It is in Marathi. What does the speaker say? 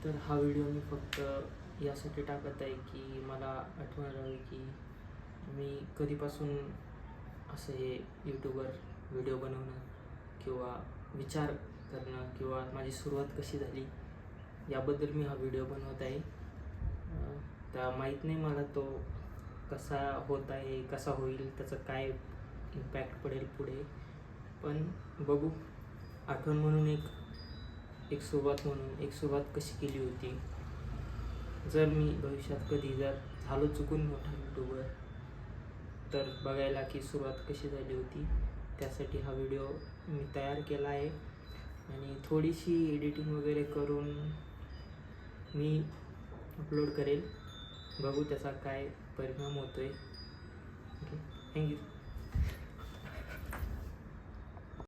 तर हा व्हिडिओ मी फक्त यासाठी टाकत आहे की मला आठवण राहावी की मी कधीपासून असं हे यूट्यूबवर व्हिडिओ बनवणं किंवा विचार करणं किंवा माझी सुरुवात कशी झाली याबद्दल मी हा व्हिडिओ बनवत आहे. तर माहीत नाही मला तो कसा होत आहे, कसा होईल, त्याचं काय इम्पॅक्ट पडेल पुढे, पण बघू. आठवण म्हणून एक सुरुवात म्हणून एक सुरुवात कशी केली होती. जर मी भविष्यात कधी जर झालो चुकून मोठा यूट्यूबर तर बघायला की सुरुवात कशी झाली होती, त्यासाठी हा व्हिडिओ मी तयार केला आहे आणि थोडीशी एडिटिंग वगैरे करून मी अपलोड करेल. बघू त्याचा काय परिणाम होतो आहे. Okay, thank you.